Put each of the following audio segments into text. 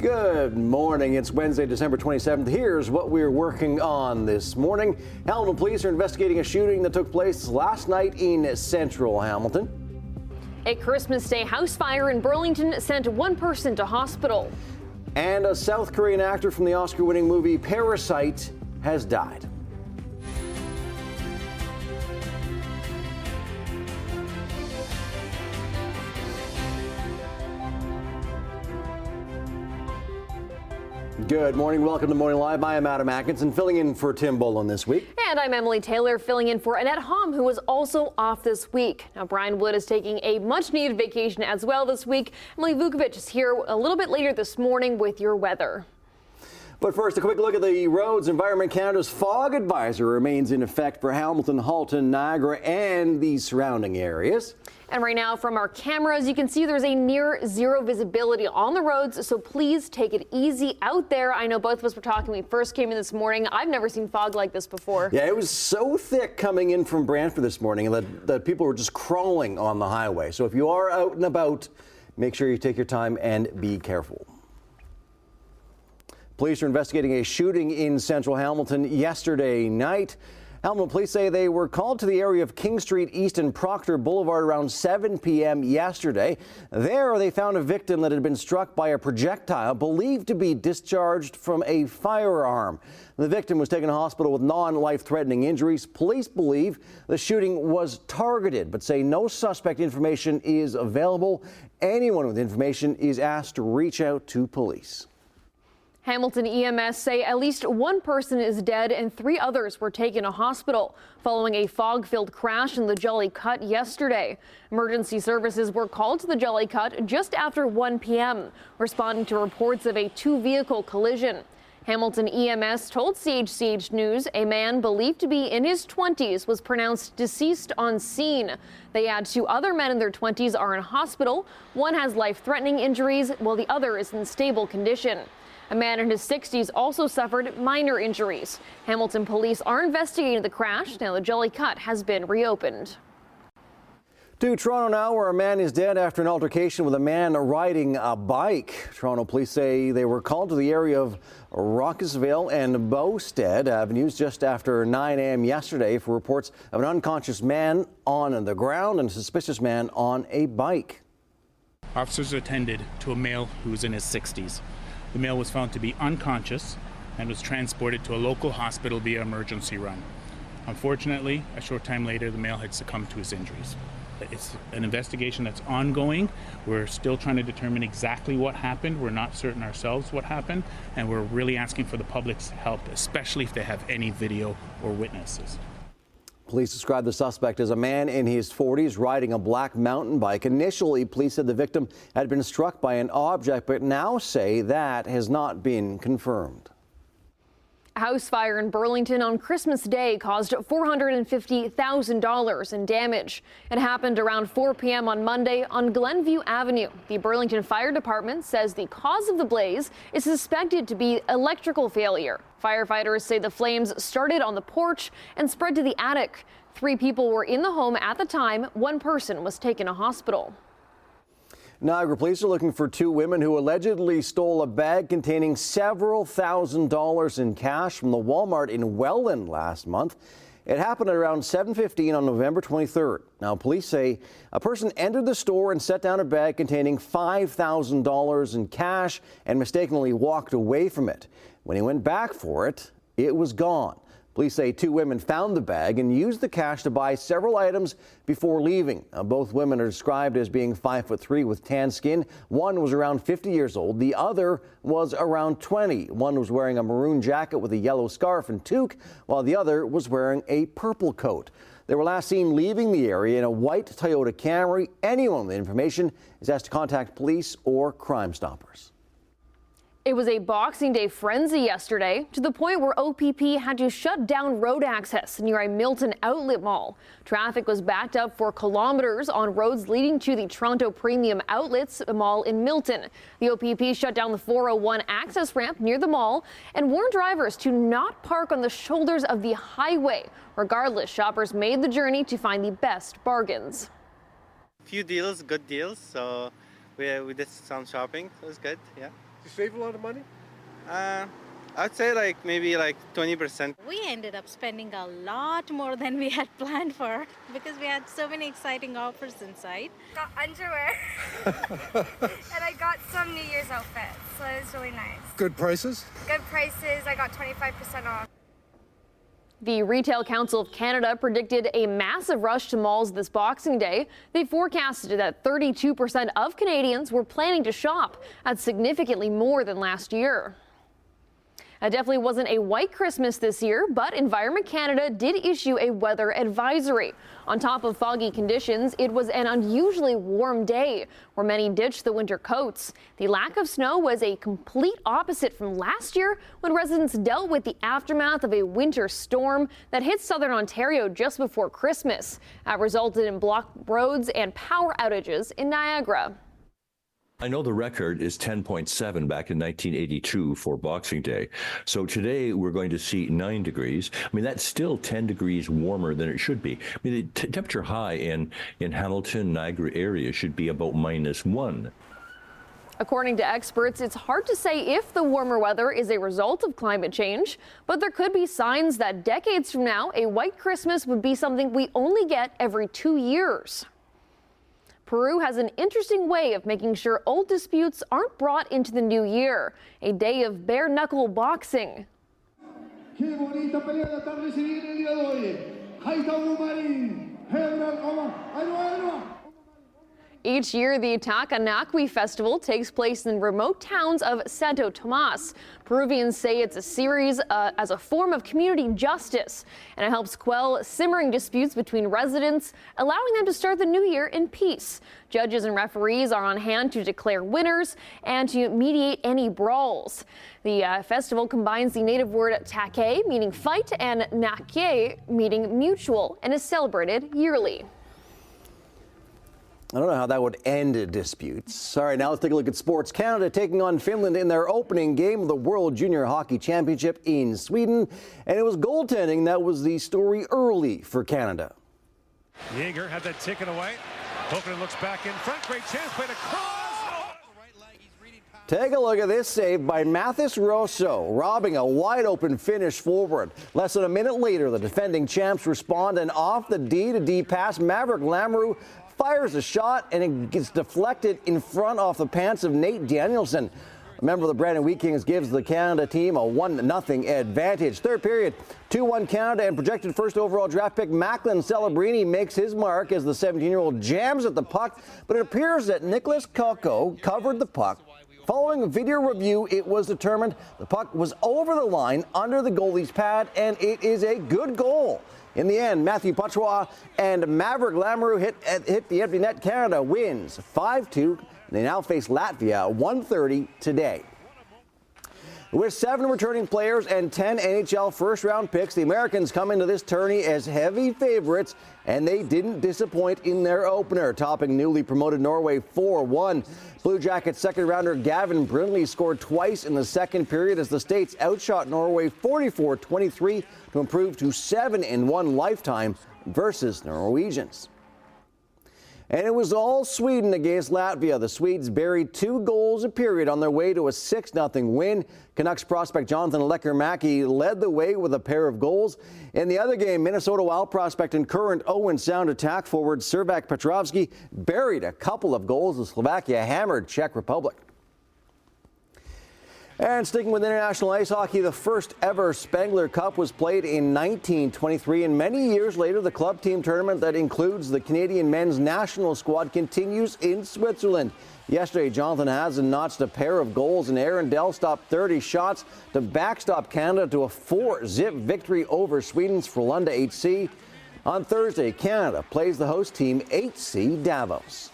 Good morning. It's Wednesday, December 27th. Here's what we're working on this morning. Hamilton police are investigating a shooting that took place last night in central Hamilton. A Christmas Day house fire in Burlington sent one person to hospital. And a South Korean actor from the Oscar-winning movie Parasite has died. Good morning. Welcome to Morning Live. I am Adam Atkinson, filling in for Tim Bolin this week. And I'm Emily Taylor, filling in for Annette Hom, who was also off this week. Now, Brian Wood is taking a much-needed vacation as well this week. Emily Vukovic is here a little bit later this morning with your weather. But first, a quick look at the roads. Environment Canada's fog advisory remains in effect for Hamilton, Halton, Niagara, and the surrounding areas. And right now from our cameras, you can see there's a near zero visibility on the roads, so please take it easy out there. I know both of us were talking when we first came in this morning. I've never seen fog like this before. Yeah, it was so thick coming in from Brantford this morning that people were just crawling on the highway. So if you are out and about, make sure you take your time and be careful. Police are investigating a shooting in central Hamilton yesterday night. Hamilton police say they were called to the area of King Street East and Proctor Boulevard around 7 p.m. yesterday. There, they found a victim that had been struck by a projectile believed to be discharged from a firearm. The victim was taken to hospital with non-life-threatening injuries. Police believe the shooting was targeted, but say no suspect information is available. Anyone with information is asked to reach out to police. Hamilton EMS say at least one person is dead and 3 others were taken to hospital following a fog-filled crash in the Jolly Cut yesterday. Emergency services were called to the Jolly Cut just after 1 p.m., responding to reports of a 2-vehicle collision. Hamilton EMS told CHCH News a man believed to be in his 20s was pronounced deceased on scene. They add 2 other men in their 20s are in hospital. One has life-threatening injuries, while the other is in stable condition. A man in his 60s also suffered minor injuries. Hamilton police are investigating the crash. Now the Jolly Cut has been reopened. To Toronto now, where a man is dead after an altercation with a man riding a bike. Toronto police say they were called to the area of Rockesville and Bowstead Avenues just after 9 a.m. yesterday for reports of an unconscious man on the ground and a suspicious man on a bike. Officers attended to a male who was in his 60s. The male was found to be unconscious and was transported to a local hospital via emergency run. Unfortunately, a short time later, the male had succumbed to his injuries. It's an investigation that's ongoing. We're still trying to determine exactly what happened. We're not certain ourselves what happened, and we're really asking for the public's help, especially if they have any video or witnesses. Police described the suspect as a man in his 40s riding a black mountain bike. Initially, police said the victim had been struck by an object, but now say that has not been confirmed. A house fire in Burlington on Christmas Day caused $450,000 in damage. It happened around 4 p.m. on Monday on Glenview Avenue. The Burlington Fire Department says the cause of the blaze is suspected to be electrical failure. Firefighters say the flames started on the porch and spread to the attic. 3 people were in the home at the time. 1 person was taken to hospital. Niagara police are looking for 2 women who allegedly stole a bag containing several $1,000s in cash from the Walmart in Welland last month. It happened at around 7:15 on November 23rd. Now, police say a person entered the store and set down a bag containing $5,000 in cash and mistakenly walked away from it. When he went back for it, it was gone. Police say 2 women found the bag and used the cash to buy several items before leaving. Both women are described as being 5'3" with tan skin. One was around 50 years old. The other was around 20. One was wearing a maroon jacket with a yellow scarf and toque, while the other was wearing a purple coat. They were last seen leaving the area in a white Toyota Camry. Anyone with information is asked to contact police or Crime Stoppers. It was a Boxing Day frenzy yesterday, to the point where OPP had to shut down road access near a Milton outlet mall. Traffic was backed up for kilometers on roads leading to the Toronto Premium Outlets Mall in Milton. The OPP shut down the 401 access ramp near the mall and warned drivers to not park on the shoulders of the highway. Regardless, shoppers made the journey to find the best bargains. Few deals, good deals, so we did some shopping. It was good, yeah. You save a lot of money? I'd say like maybe like 20%. We ended up spending a lot more than we had planned for because we had so many exciting offers inside. Got underwear and I got some New Year's outfits, so it was really nice. Good prices? Good prices. I got 25% off. The Retail Council of Canada predicted a massive rush to malls this Boxing Day. They forecasted that 32% of Canadians were planning to shop. That's significantly more than last year. It definitely wasn't a white Christmas this year, but Environment Canada did issue a weather advisory. On top of foggy conditions, it was an unusually warm day where many ditched the winter coats. The lack of snow was a complete opposite from last year when residents dealt with the aftermath of a winter storm that hit southern Ontario just before Christmas. That resulted in blocked roads and power outages in Niagara. I know the record is 10.7 back in 1982 for Boxing Day. So today we're going to see 9 degrees. I mean, that's still 10 degrees warmer than it should be. I mean, the temperature high in Hamilton, Niagara area should be about -1. According to experts, it's hard to say if the warmer weather is a result of climate change, but there could be signs that decades from now, a white Christmas would be something we only get every 2 years. Peru has an interesting way of making sure old disputes aren't brought into the new year. A day of bare-knuckle boxing. Each year, the Takanakwi Festival takes place in remote towns of Santo Tomas. Peruvians say it's a series as a form of community justice, and it helps quell simmering disputes between residents, allowing them to start the new year in peace. Judges and referees are on hand to declare winners and to mediate any brawls. The festival combines the native word take, meaning fight, and nake, meaning mutual, and is celebrated yearly. I don't know how that would end disputes. All right, now let's take a look at sports. Canada taking on Finland in their opening game of the World Junior Hockey Championship in Sweden. And it was goaltending that was the story early for Canada. Yeager had that taken away. Hoekman looks back in front. Great chance. Played across. Take a look at this save by Mathis Rosso, robbing a wide-open finish forward. Less than a minute later, the defending champs respond, and off the D-to-D pass, Maverick Lamoureux fires a shot, and it gets deflected in front off the pants of Nate Danielson. A member of the Brandon Wheat Kings gives the Canada team a 1-0 advantage. Third period, 2-1 Canada, and projected first overall draft pick Macklin Celebrini makes his mark as the 17-year-old jams at the puck, but it appears that Nicholas Kokko covered the puck. Following a video review, it was determined the puck was over the line under the goalie's pad, and it is a good goal. In the end, Matthew Patois and Maverick Lamoureux hit the empty net. Canada wins 5-2. They now face Latvia at 1:30 today. With 7 returning players and 10 NHL first-round picks, the Americans come into this tourney as heavy favorites, and they didn't disappoint in their opener, topping newly promoted Norway 4-1. Blue Jackets second-rounder Gavin Brindley scored twice in the second period as the States outshot Norway 44-23 to improve to 7-1 lifetime versus Norwegians. And it was all Sweden against Latvia. The Swedes buried 2 goals a period on their way to a 6-0 win. Canucks prospect Jonathan Lekkerimäki led the way with a pair of goals. In the other game, Minnesota Wild prospect and current Owen Sound attack forward Servac Petrovsky buried a couple of goals as Slovakia hammered Czech Republic. And sticking with international ice hockey, the first ever Spengler Cup was played in 1923, and many years later, the club team tournament that includes the Canadian men's national squad continues in Switzerland. Yesterday, Jonathan Hazen notched a pair of goals, and Aaron Dell stopped 30 shots to backstop Canada to a 4-zip victory over Sweden's Frölunda HC. On Thursday, Canada plays the host team HC Davos.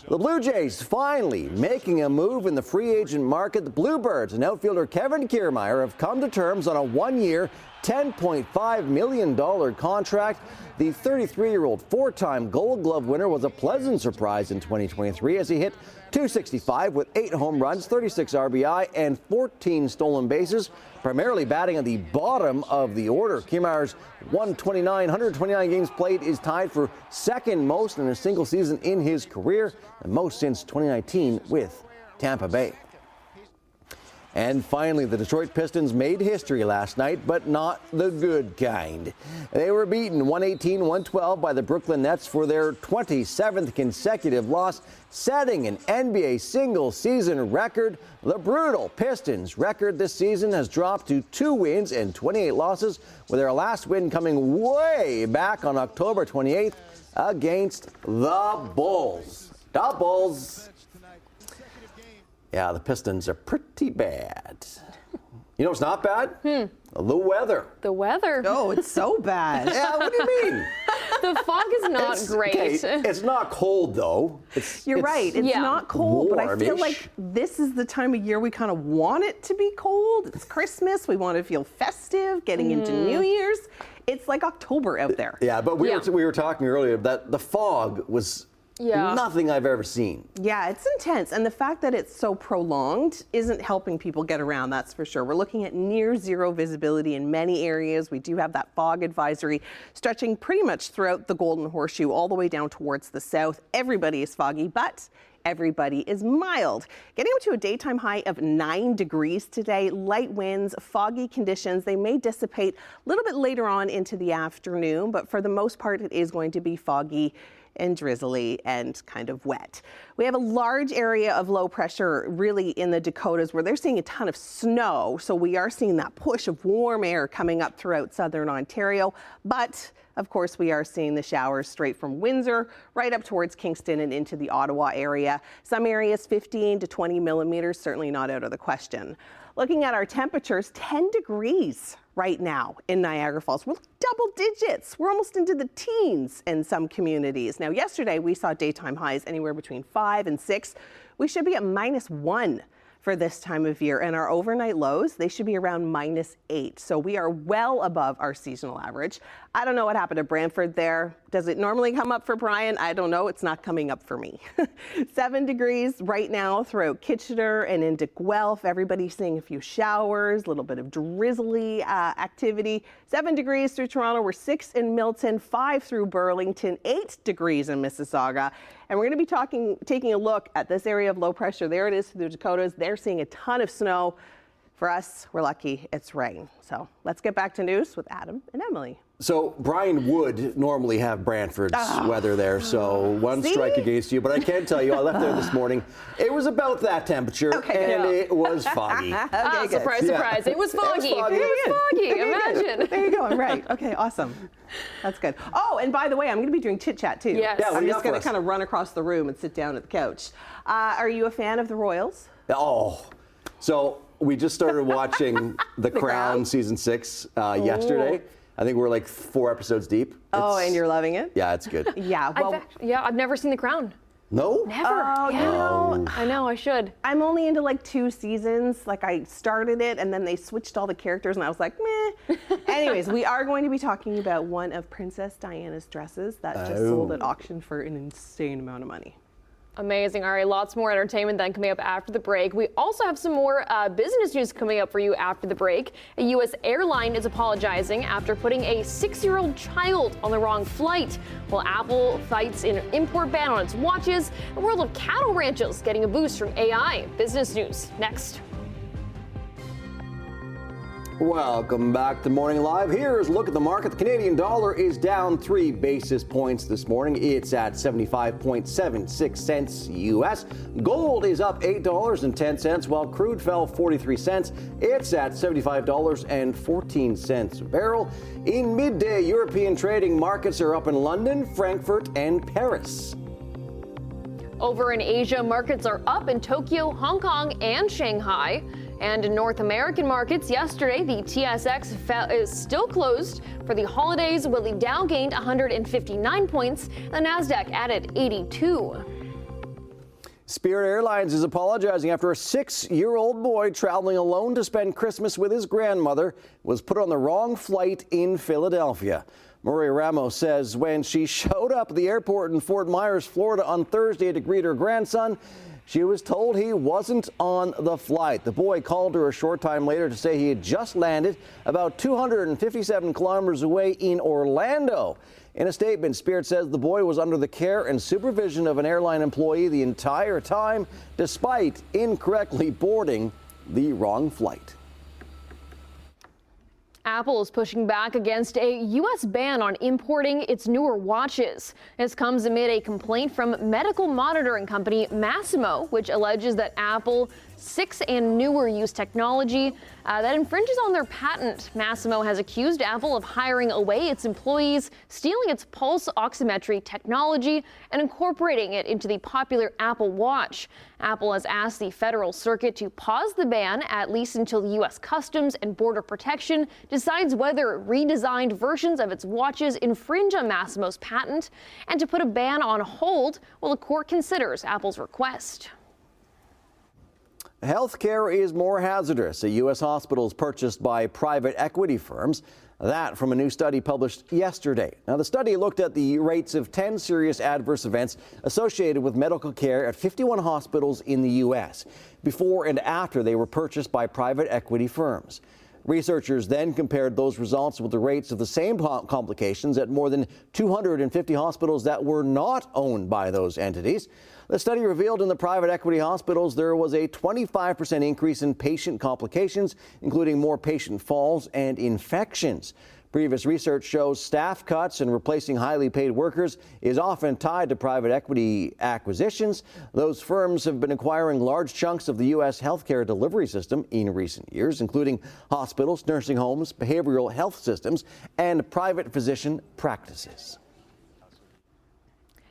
The Blue Jays finally making a move in the free agent market. The Bluebirds and outfielder Kevin Kiermaier have come to terms on a 1-year, $10.5 million contract. The 33-year-old 4-time Gold Glove winner was a pleasant surprise in 2023 as he hit .265 with 8 home runs, 36 RBI, and 14 stolen bases, primarily batting at the bottom of the order. Kiermaier's 129 games played is tied for second most in a single season in his career, the most since 2019 with Tampa Bay. And finally, the Detroit Pistons made history last night, but not the good kind. They were beaten 118-112 by the Brooklyn Nets for their 27th consecutive loss, setting an NBA single-season record. The brutal Pistons record this season has dropped to 2 wins and 28 losses, with their last win coming way back on October 28th against the Bulls. The Bulls. Yeah, the Pistons are pretty bad. You know what's not bad? The weather. The weather. Oh, it's so bad. Yeah, what do you mean? The fog is not great. Okay, it's not cold, though. You're right. It's not cold, but I feel warmish. like this is the time of year we kind of want it to be cold. It's Christmas. We want to feel festive, getting into New Year's. It's like October out there. Yeah, but we were talking earlier that the fog was nothing I've ever seen. Yeah, it's intense. And the fact that it's so prolonged isn't helping people get around, that's for sure. We're looking at near zero visibility in many areas. We do have that fog advisory stretching pretty much throughout the Golden Horseshoe all the way down towards the south. Everybody is foggy, but everybody is mild. Getting up to a daytime high of 9 degrees today. Light winds, foggy conditions. They may dissipate a little bit later on into the afternoon, but for the most part, it is going to be foggy and drizzly and kind of wet. We have a large area of low pressure really in the Dakotas where they're seeing a ton of snow. So we are seeing that push of warm air coming up throughout southern Ontario. But of course, we are seeing the showers straight from Windsor right up towards Kingston and into the Ottawa area. Some areas 15 to 20 millimeters, certainly not out of the question. Looking at our temperatures, 10 degrees right now in Niagara Falls. We're double digits. We're almost into the teens in some communities. Now, yesterday we saw daytime highs anywhere between 5 and 6. We should be at -1 for this time of year, and our overnight lows, they should be around -8. So we are well above our seasonal average. I don't know what happened to Brantford there. Does it normally come up for Brian? I don't know. It's not coming up for me. 7 degrees right now throughout Kitchener and into Guelph. Everybody's seeing a few showers, a little bit of drizzly activity. 7 degrees through Toronto. We're 6 in Milton, 5 through Burlington, 8 degrees in Mississauga. And we're going to be taking a look at this area of low pressure. There it is through the Dakotas. They're seeing a ton of snow. For us, we're lucky it's rain. So let's get back to news with Adam and Emily. So Brian would normally have Brantford's weather there, so one strike against you. But I can tell you, I left there this morning. It was about that temperature, and it was foggy. Surprise, surprise. It was foggy. It was foggy. Imagine. There you go. I'm right. Okay, awesome. That's good. Oh, and by the way, I'm going to be doing Chit Chat too. Yes. Yeah, I'm just going to kind of run across the room and sit down at the couch. Are you a fan of the Royals? Oh, so we just started watching The Crown season 6 yesterday. I think we're like 4 episodes deep. And you're loving it? Yeah, it's good. Yeah. Well, I've never seen The Crown. No? Never. Oh, yeah. you know, I know, I should. I'm only into like 2 seasons. Like I started it and then they switched all the characters and I was like, meh. Anyways, we are going to be talking about one of Princess Diana's dresses that just sold at auction for an insane amount of money. Amazing. All right, lots more entertainment then coming up after the break. We also have some more business news coming up for you after the break. A U.S. airline is apologizing after putting a 6-year-old child on the wrong flight, while Apple fights an import ban on its watches. The world of cattle ranches getting a boost from AI. Business news next. Welcome back to Morning Live. Here's a look at the market. The Canadian dollar is down 3 basis points this morning. It's at 75.76 cents U.S. Gold is up $8.10, while crude fell 43 cents. It's at $75.14 a barrel. In midday, European trading markets are up in London, Frankfurt, and Paris. Over in Asia, markets are up in Tokyo, Hong Kong, and Shanghai. And in North American markets, yesterday, the TSX is still closed for the holidays, while the Dow gained 159 points. The NASDAQ added 82. Spirit Airlines is apologizing after a 6-year-old boy traveling alone to spend Christmas with his grandmother was put on the wrong flight in Philadelphia. Maria Ramos says when she showed up at the airport in Fort Myers, Florida on Thursday to greet her grandson, she was told he wasn't on the flight. The boy called her a short time later to say he had just landed about 257 kilometers away in Orlando. In a statement, Spirit says the boy was under the care and supervision of an airline employee the entire time, despite incorrectly boarding the wrong flight. Apple is pushing back against a U.S. ban on importing its newer watches. This comes amid a complaint from medical monitoring company Masimo, which alleges that Apple 6 and newer use technology that infringes on their patent. Masimo has accused Apple of hiring away its employees, stealing its pulse oximetry technology, and incorporating it into the popular Apple Watch. Apple has asked the Federal Circuit to pause the ban, at least until the U.S. Customs and Border Protection decides whether redesigned versions of its watches infringe on Masimo's patent, and to put a ban on hold while the court considers Apple's request. Healthcare is more hazardous at U.S. hospitals purchased by private equity firms. That from a new study published yesterday. Now, the study looked at the rates of 10 serious adverse events associated with medical care at 51 hospitals in the U.S. before and after they were purchased by private equity firms. Researchers then compared those results with the rates of the same complications at more than 250 hospitals that were not owned by those entities. The study revealed in the private equity hospitals there was a 25% increase in patient complications, including more patient falls and infections. Previous research shows staff cuts and replacing highly paid workers is often tied to private equity acquisitions. Those firms have been acquiring large chunks of the U.S. healthcare delivery system in recent years, including hospitals, nursing homes, behavioral health systems, and private physician practices.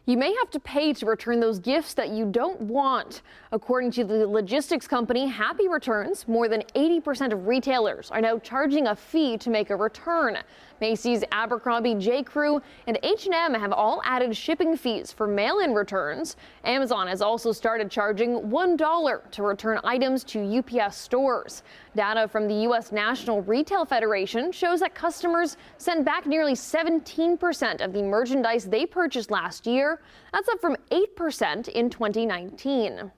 You may have to pay to return those gifts that you don't want. According to the logistics company Happy Returns, more than 80% of retailers are now charging a fee to make a return. Macy's, Abercrombie, J.Crew, and H&M have all added shipping fees for mail-in returns. Amazon has also started charging $1 to return items to UPS stores. Data from the U.S. National Retail Federation shows that customers sent back nearly 17% of the merchandise they purchased last year. That's up from 8% in 2019.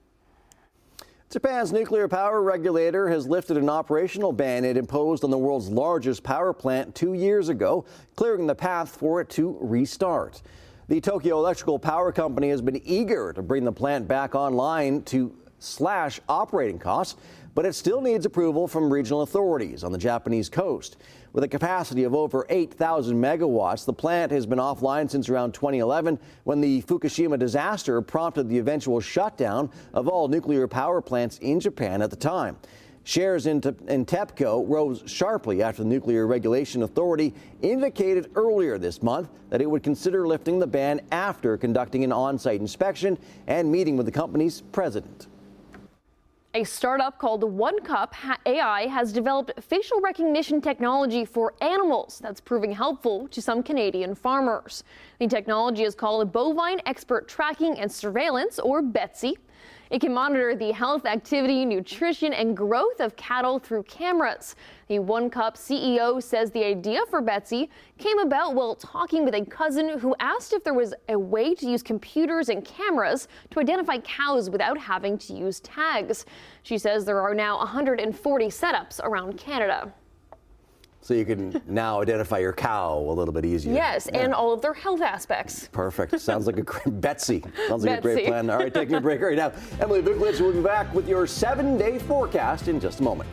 Japan's nuclear power regulator has lifted an operational ban it imposed on the world's largest power plant 2 years ago, clearing the path for it to restart. The Tokyo Electrical Power Company has been eager to bring the plant back online to slash operating costs, but it still needs approval from regional authorities on the Japanese coast. With a capacity of over 8,000 megawatts, the plant has been offline since around 2011, when the Fukushima disaster prompted the eventual shutdown of all nuclear power plants in Japan at the time. Shares in TEPCO rose sharply after the Nuclear Regulation Authority indicated earlier this month that it would consider lifting the ban after conducting an on-site inspection and meeting with the company's president. A startup called One Cup AI has developed facial recognition technology for animals that's proving helpful to some Canadian farmers. The technology is called Bovine Expert Tracking and Surveillance, or BETSI. It can monitor the health, activity, nutrition, and growth of cattle through cameras. The One Cup CEO says the idea for BETSI came about while talking with a cousin who asked if there was a way to use computers and cameras to identify cows without having to use tags. She says there are now 140 setups around Canada. So you can now identify your cow a little bit easier. Yes, yeah. And all of their health aspects. Perfect. Sounds like a great Betsy. Sounds like a great plan. All right, taking a break right now. Emily Buklitz will be back with your 7-day forecast in just a moment.